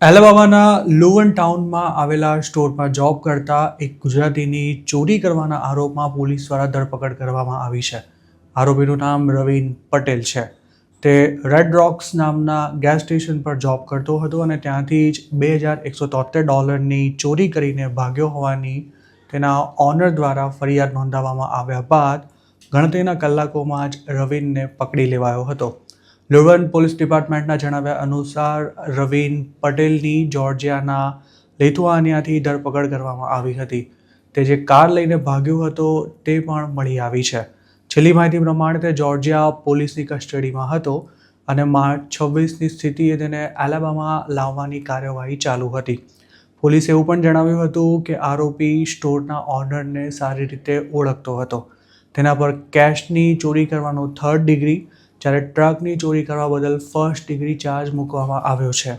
એલાબામાના લુવન ટાઉનમાં આવેલા સ્ટોરમાં જોબ કરતા એક ગુજરાતીની ચોરી કરવાના આરોપમાં પોલીસ દ્વારા ધરપકડ કરવામાં આવી છે. આરોપીનું નામ રવિન પટેલ છે. તે રેડ રોક્સ નામના ગેસ સ્ટેશન પર જોબ કરતો હતો અને ત્યાંથી જ $2,173ની ચોરી કરીને ભાગ્યો હોવાની તેના ઓનર દ્વારા ફરિયાદ નોંધાવવામાં આવ્યા બાદ ગણતરીના કલાકોમાં જ રવિનને પકડી લેવાયો હતો. લુવન પોલીસ ડિપાર્ટમેન્ટના જણાવ્યા અનુસાર રવિન પટેલની જોર્જિયાના લિથુઆનિયાથી ધરપકડ કરવામાં આવી હતી. તે જે કાર લઈને ભાગ્યો હતો તે પણ મળી આવી છે. છેલ્લી માહિતી પ્રમાણે તે જોર્જિયા પોલીસની કસ્ટડીમાં હતો અને માર્ચ 26ની સ્થિતિએ તેને એલાબામા લાવવાની કાર્યવાહી ચાલુ હતી. પોલીસે એવું પણ જણાવ્યું હતું કે આરોપી સ્ટોરના ઓનરને સારી રીતે ઓળખતો હતો. તેના પર કેશની ચોરી કરવાનો 3rd ડિગ્રી જ્યારે ટ્રકની ચોરી કરવા બદલ 1st ડિગ્રી ચાર્જ મૂકવામાં આવ્યો છે.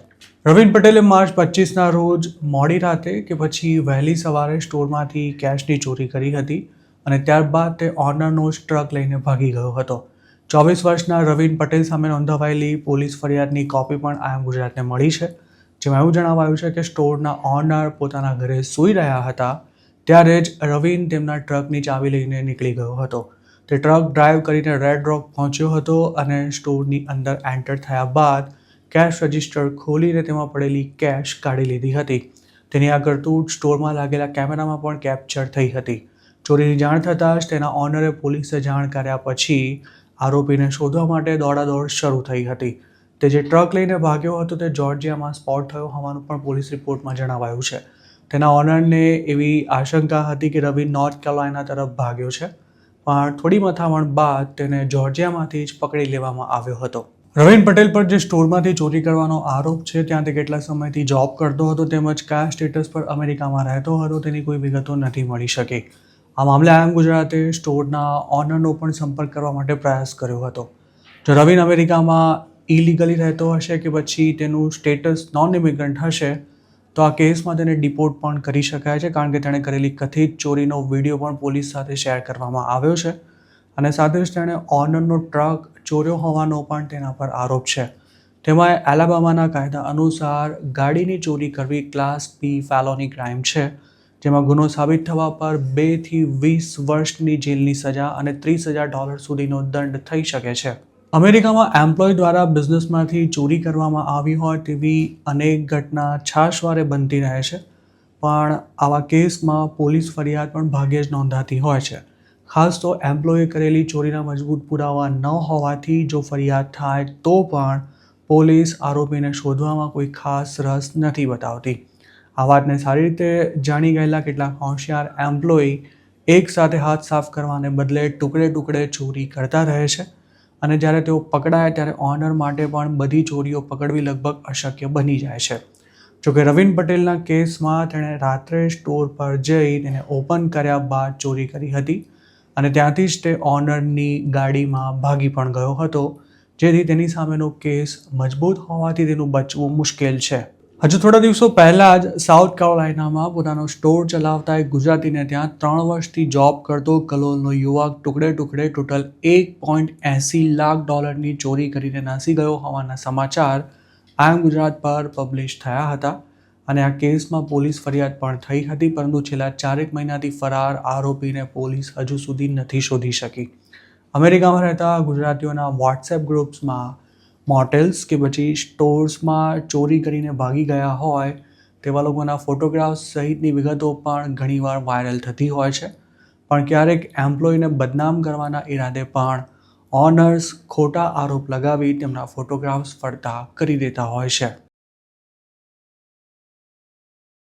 રવિન પટેલે માર્ચ 25ના રોજ મોડી રાતે કે પછી વહેલી સવારે સ્ટોરમાંથી કેશની ચોરી કરી હતી અને ત્યારબાદ તે ઓનરનો જ ટ્રક લઈને ભાગી ગયો હતો. 24 વર્ષના રવિન પટેલ સામે નોંધાવાયેલી પોલીસ ફરિયાદની કોપી પણ આઈ એમ ગુજરાતને મળી છે, જેમાં એવું જણાવાયું છે કે સ્ટોરના ઓનર પોતાના ઘરે સૂઈ રહ્યા હતા ત્યારે જ રવિન તેમના ટ્રકની ચાવી લઈને નીકળી ગયો હતો. તે ટ્રક ડ્રાઈવ કરીને રેડ રોક પહોંચ્યો હતો અને સ્ટોરની અંદર એન્ટર થયા બાદ કેશ રજિસ્ટર ખોલીને તેમાં પડેલી કેશ કાઢી લીધી હતી. તેની આ કરતૂત સ્ટોરમાં લાગેલા કેમેરામાં પણ કેપ્ચર થઈ હતી. ચોરીની જાણ થતાં જ તેના ઓનરે પોલીસે જાણ કર્યા પછી આરોપીને શોધવા માટે દોડાદોડ શરૂ થઈ હતી. તે જે ટ્રક લઈને ભાગ્યો હતો તે જોર્જિયામાં સ્પોટ થયો હોવાનું પણ પોલીસ રિપોર્ટમાં જણાવાયું છે. તેના ઓનરને એવી આશંકા હતી કે રવિન નોર્થ કેરોલાઇના તરફ ભાગ્યો છે, પણ થોડી મથામણ બાદ તેને જોર્જિયામાંથી જ પકડી લેવામાં આવ્યો હતો. રવિન પટેલ પર જે સ્ટોરમાંથી ચોરી કરવાનો આરોપ છે ત્યાં તે કેટલા સમયથી જોબ કરતો હતો તેમજ કયા સ્ટેટસ પર અમેરિકામાં રહેતો હતો તેની કોઈ વિગતો નથી મળી શકી. આ મામલે આઈ એમ ગુજરાતે સ્ટોરના ઓનરનો પણ સંપર્ક કરવા માટે પ્રયાસ કર્યો હતો. જો રવિન અમેરિકામાં ઇલીગલી રહેતો હશે કે પછી તેનું સ્ટેટસ નોન ઇમિગ્રન્ટ હશે તો આ કેસમાં તેને ડિપોર્ટ પણ કરી શકાય છે, કારણ કે તેણે કરેલી કથિત ચોરીનો વિડીયો પણ પોલીસ સાથે શેર કરવામાં આવ્યો છે અને સાથે જ તેણે ઓનરનો ટ્રક ચોર્યો હોવાનો પણ તેના પર આરોપ છે. તેમાં એલાબામાના કાયદા અનુસાર ગાડીની ચોરી કરવી ક્લાસ બી ફેલોની ક્રાઇમ છે, જેમાં ગુનો સાબિત થવા પર 2 થી 20 વર્ષની જેલની સજા અને $30,000 સુધીનો દંડ થઈ શકે છે. અમેરિકામાં એમ્પ્લોય દ્વારા બિઝનેસમાંથી ચોરી કરવામાં આવી હોય તેવી અનેક ઘટના છાશવારે બનતી રહે છે, પણ આવા કેસમાં પોલીસ ફરિયાદ પણ ભાગ્યે જ નોંધાતી હોય છે. ખાસ તો એમ્પ્લોયે કરેલી ચોરીના મજબૂત પુરાવા ન હોવાથી જો ફરિયાદ થાય તો પણ પોલીસ આરોપીને શોધવામાં કોઈ ખાસ રસ નથી બતાવતી. આ વાતને સારી રીતે જાણી ગયેલા કેટલાક હોશિયાર એમ્પ્લોય એક સાથે હાથ સાફ કરવાને બદલે ટુકડે ટુકડે ચોરી કરતા રહે છે અને જ્યારે તેઓ પકડાય ત્યારે ઓનર માટે પણ બધી ચોરીઓ પકડવી લગભગ અશક્ય બની જાય છે. જોકે રવિન પટેલના કેસમાં તેણે રાત્રે સ્ટોર પર જઈ તેને ઓપન કર્યા બાદ ચોરી કરી હતી અને ત્યાંથી જ તે ઓનરની ગાડીમાં ભાગી પણ ગયો હતો, જેથી તેની સામેનો કેસ મજબૂત હોવાથી તેનું બચવું મુશ્કેલ છે. હજુ થોડા દિવસો પહેલાં જ સાઉથ કેરોલાઇનામાં પોતાનો સ્ટોર ચલાવતા એક ગુજરાતીને ત્યાં 3 વર્ષથી જોબ કરતો કલોલનો યુવક ટુકડે ટુકડે ટોટલ $1.80 લાખની ચોરી કરીને નાસી ગયો હોવાના સમાચાર આઈ એમ ગુજરાત પર પબ્લિશ થયા હતા અને આ કેસમાં પોલીસ ફરિયાદ પણ થઈ હતી, પરંતુ છેલ્લા 4 મહિનાથી ફરાર આરોપીને પોલીસ હજુ સુધી નથી શોધી શકી. અમેરિકામાં રહેતા ગુજરાતીઓના વોટ્સએપ ગ્રુપ્સમાં મોટેલ્સ કે પછી સ્ટોર્સમાં ચોરી કરીને ભાગી ગયા હોય તેવા લોકોના ફોટોગ્રાફ્સ સહિતની વિગતો પણ ઘણીવાર વાયરલ થતી હોય છે, પણ ક્યારેક એમ્પ્લોયને બદનામ કરવાના ઈરાદે પણ ઓનર્સ ખોટા આરોપ લગાવી તેમના ફોટોગ્રાફ્સ ફરતા કરી દેતા હોય છે.